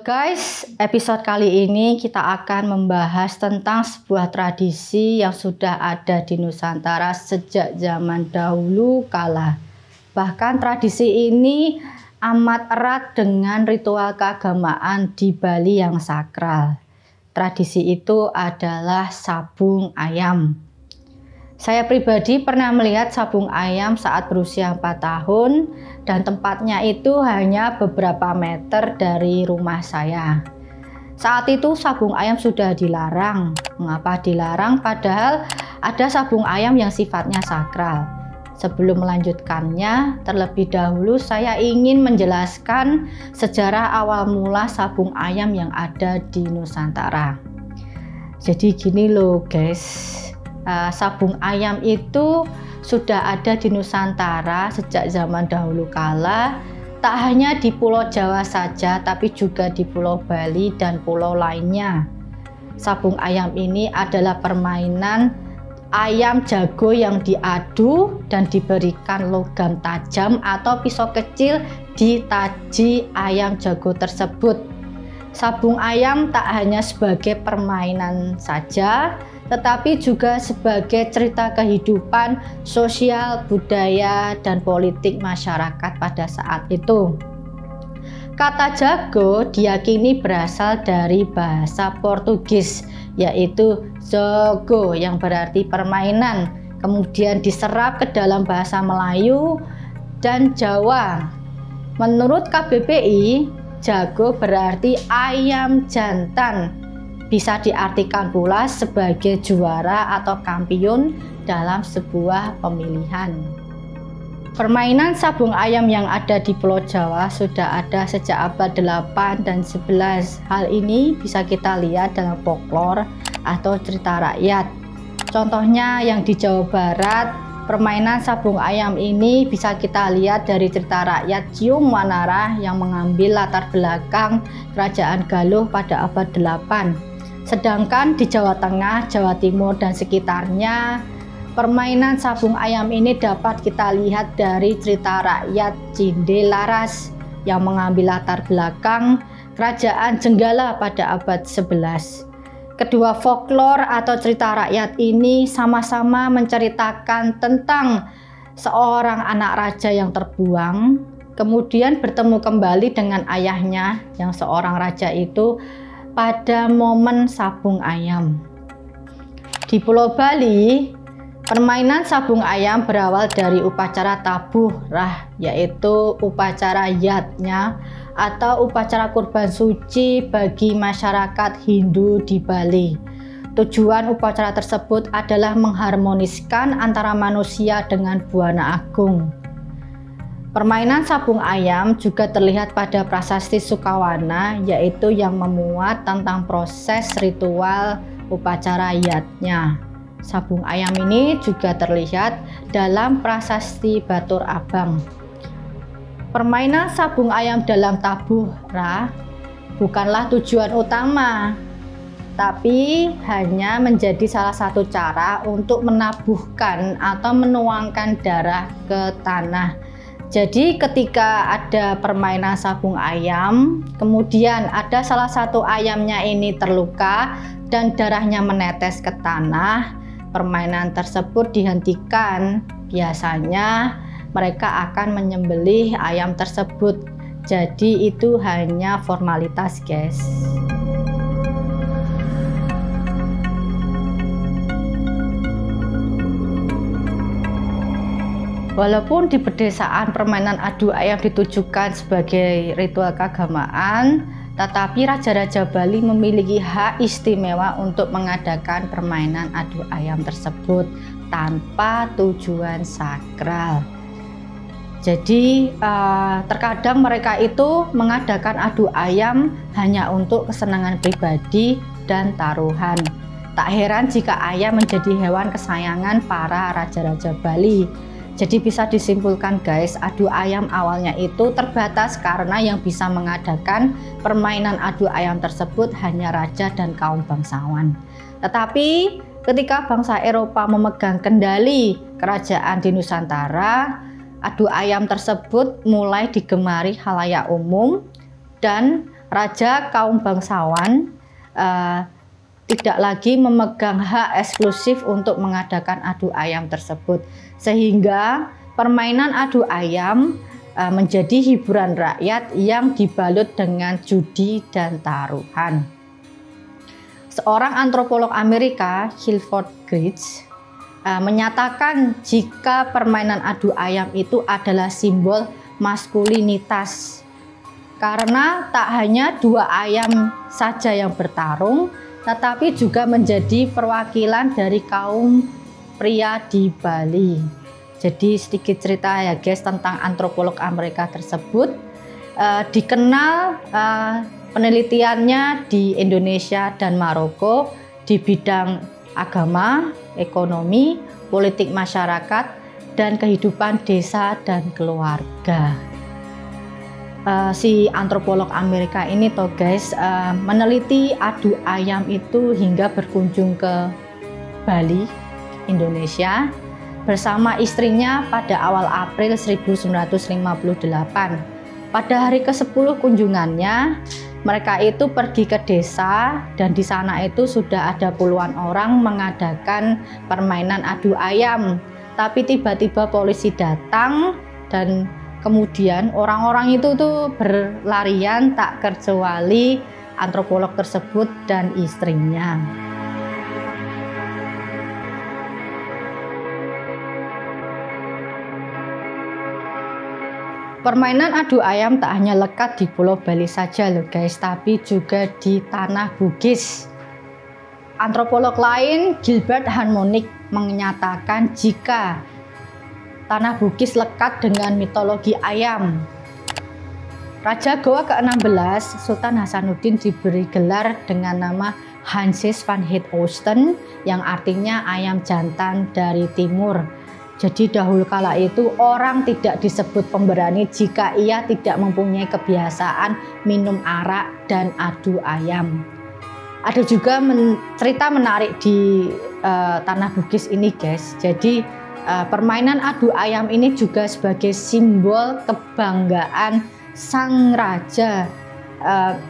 Halo guys, episode kali ini kita akan membahas tentang sebuah tradisi yang sudah ada di Nusantara sejak zaman dahulu kala. Bahkan tradisi ini amat erat dengan ritual keagamaan di Bali yang sakral. Tradisi itu adalah sabung ayam. Saya pribadi pernah melihat sabung ayam saat berusia 4 tahun dan tempatnya itu hanya beberapa meter dari rumah saya. Saat itu sabung ayam sudah dilarang. Mengapa dilarang? Padahal ada sabung ayam yang sifatnya sakral. Sebelum melanjutkannya, terlebih dahulu saya ingin menjelaskan sejarah awal mula sabung ayam yang ada di Nusantara. Jadi gini loh guys. Sabung ayam itu sudah ada di Nusantara sejak zaman dahulu kala, tak hanya di Pulau Jawa saja tapi juga di Pulau Bali dan pulau lainnya. Sabung ayam ini adalah permainan ayam jago yang diadu dan diberikan logam tajam atau pisau kecil di taji ayam jago tersebut. Sabung ayam tak hanya sebagai permainan saja, tetapi juga sebagai cerita kehidupan sosial, budaya, dan politik masyarakat pada saat itu. Kata jago diyakini berasal dari bahasa Portugis, yaitu jogo yang berarti permainan, kemudian diserap ke dalam bahasa Melayu dan Jawa. Menurut KBBI, jago berarti ayam jantan. Bisa diartikan pula sebagai juara atau kampiun dalam sebuah pemilihan. Permainan sabung ayam yang ada di Pulau Jawa sudah ada sejak abad 8 dan 11. Hal ini bisa kita lihat dalam folklore atau cerita rakyat. Contohnya yang di Jawa Barat, permainan sabung ayam ini bisa kita lihat dari cerita rakyat Cium Wanara yang mengambil latar belakang Kerajaan Galuh pada abad 8. Sedangkan di Jawa Tengah, Jawa Timur, dan sekitarnya, permainan sabung ayam ini dapat kita lihat dari cerita rakyat Cinde Laras yang mengambil latar belakang Kerajaan Jenggala pada abad 11. Kedua folklore atau cerita rakyat ini sama-sama menceritakan tentang seorang anak raja yang terbuang, kemudian bertemu kembali dengan ayahnya yang seorang raja itu pada momen sabung ayam. Di Pulau Bali, permainan sabung ayam berawal dari upacara tabuh rah, yaitu upacara yatnya atau upacara kurban suci bagi masyarakat Hindu di Bali. Tujuan upacara tersebut adalah mengharmoniskan antara manusia dengan Buana Agung. Permainan sabung ayam juga terlihat pada prasasti Sukawana, yaitu yang memuat tentang proses ritual upacara yatnya. Sabung ayam ini juga terlihat dalam prasasti Batur Abang. Permainan sabung ayam dalam tabuh rah bukanlah tujuan utama, tapi hanya menjadi salah satu cara untuk menabuhkan atau menuangkan darah ke tanah. Jadi ketika ada permainan sabung ayam, kemudian ada salah satu ayamnya ini terluka dan darahnya menetes ke tanah, permainan tersebut dihentikan. Biasanya mereka akan menyembelih ayam tersebut. Jadi itu hanya formalitas, guys. Walaupun di pedesaan permainan adu ayam ditujukan sebagai ritual keagamaan, tetapi Raja-Raja Bali memiliki hak istimewa untuk mengadakan permainan adu ayam tersebut tanpa tujuan sakral. Jadi terkadang mereka itu mengadakan adu ayam hanya untuk kesenangan pribadi dan taruhan. Tak heran jika ayam menjadi hewan kesayangan para Raja-Raja Bali. Jadi bisa disimpulkan guys, adu ayam awalnya itu terbatas karena yang bisa mengadakan permainan adu ayam tersebut hanya raja dan kaum bangsawan. Tetapi ketika bangsa Eropa memegang kendali kerajaan di Nusantara, adu ayam tersebut mulai digemari khalayak umum dan raja kaum bangsawan tidak lagi memegang hak eksklusif untuk mengadakan adu ayam tersebut, sehingga permainan adu ayam menjadi hiburan rakyat yang dibalut dengan judi dan taruhan. Seorang antropolog Amerika, Clifford Geertz, menyatakan jika permainan adu ayam itu adalah simbol maskulinitas, karena tak hanya dua ayam saja yang bertarung, tetapi juga menjadi perwakilan dari kaum pria di Bali. Jadi sedikit cerita ya guys tentang antropolog Amerika tersebut. Dikenal penelitiannya di Indonesia dan Maroko di bidang agama, ekonomi, politik masyarakat, dan kehidupan desa dan keluarga. Si antropolog Amerika ini toh guys meneliti adu ayam itu hingga berkunjung ke Bali, Indonesia bersama istrinya pada awal April 1958. Pada hari ke-10 kunjungannya, mereka itu pergi ke desa dan di sana itu sudah ada puluhan orang mengadakan permainan adu ayam. Tapi tiba-tiba polisi datang dan kemudian orang-orang itu tuh berlarian tak kecuali antropolog tersebut dan istrinya. Permainan adu ayam tak hanya lekat di Pulau Bali saja loh guys, tapi juga di Tanah Bugis. Antropolog lain, Gilbert Harmonic, menyatakan jika Tanah Bugis lekat dengan mitologi ayam. Raja Goa ke-16, Sultan Hasanuddin, diberi gelar dengan nama Hanses van het Oosten, yang artinya ayam jantan dari timur. Jadi dahulu kala itu orang tidak disebut pemberani jika ia tidak mempunyai kebiasaan minum arak dan adu ayam. Ada juga cerita menarik di Tanah Bugis ini guys. Jadi permainan adu ayam ini juga sebagai simbol kebanggaan sang raja.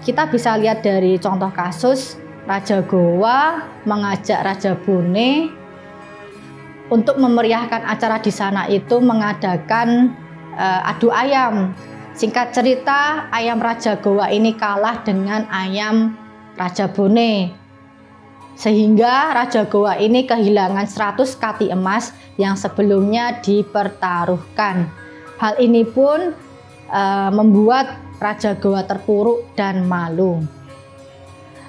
Kita bisa lihat dari contoh kasus Raja Goa mengajak Raja Bone untuk memeriahkan acara di sana itu mengadakan adu ayam. Singkat cerita, ayam Raja Goa ini kalah dengan ayam Raja Bone, sehingga Raja Goa ini kehilangan 100 kati emas yang sebelumnya dipertaruhkan. Hal ini pun membuat Raja Goa terpuruk dan malu.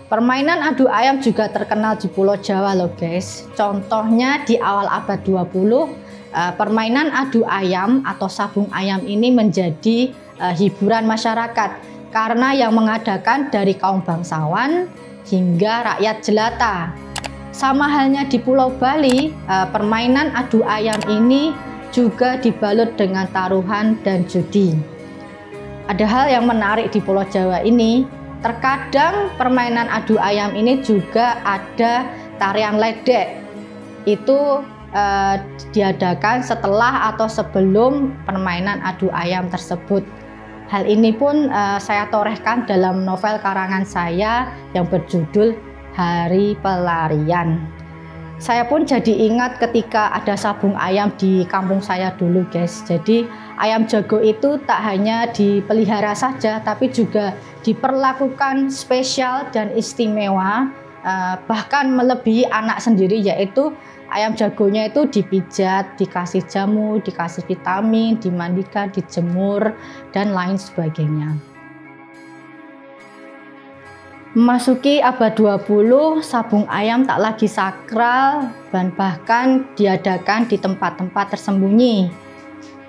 Permainan adu ayam juga terkenal di Pulau Jawa loh guys. Contohnya di awal abad 20, permainan adu ayam atau sabung ayam ini menjadi hiburan masyarakat karena yang mengadakan dari kaum bangsawan hingga rakyat jelata. Sama halnya di Pulau Bali, permainan adu ayam ini juga dibalut dengan taruhan dan judi. Ada hal yang menarik di Pulau Jawa ini. Terkadang permainan adu ayam ini juga ada tarian ledek. Itu diadakan setelah atau sebelum permainan adu ayam tersebut. Hal ini pun saya torehkan dalam novel karangan saya yang berjudul Hari Pelarian. Saya pun jadi ingat ketika ada sabung ayam di kampung saya dulu guys. Jadi ayam jago itu tak hanya dipelihara saja, tapi juga diperlakukan spesial dan istimewa, bahkan melebihi anak sendiri, yaitu ayam jagonya itu dipijat, dikasih jamu, dikasih vitamin, dimandikan, dijemur, dan lain sebagainya. Memasuki abad 20, sabung ayam tak lagi sakral dan bahkan diadakan di tempat-tempat tersembunyi.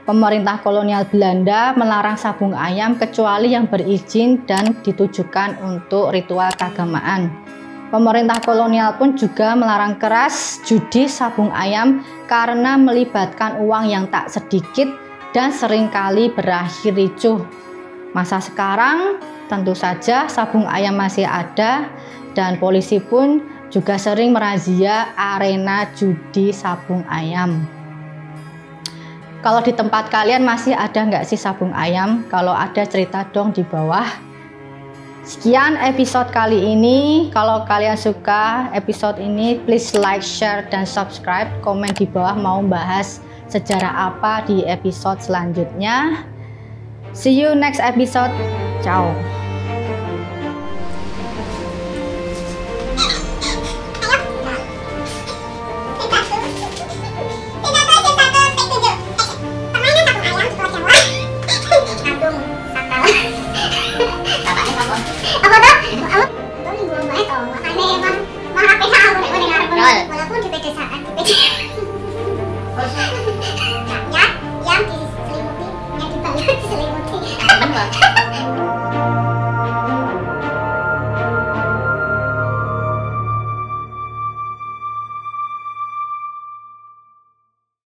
Pemerintah kolonial Belanda melarang sabung ayam kecuali yang berizin dan ditujukan untuk ritual keagamaan. Pemerintah kolonial pun juga melarang keras judi sabung ayam karena melibatkan uang yang tak sedikit dan seringkali berakhir ricuh. Masa sekarang tentu saja sabung ayam masih ada dan polisi pun juga sering merazia arena judi sabung ayam. Kalau di tempat kalian masih ada nggak sih sabung ayam? Kalau ada cerita dong di bawah. Sekian episode kali ini. Kalau kalian suka episode ini, please like, share, dan subscribe. Komen di bawah mau bahas sejarah apa di episode selanjutnya. See you next episode. Ciao.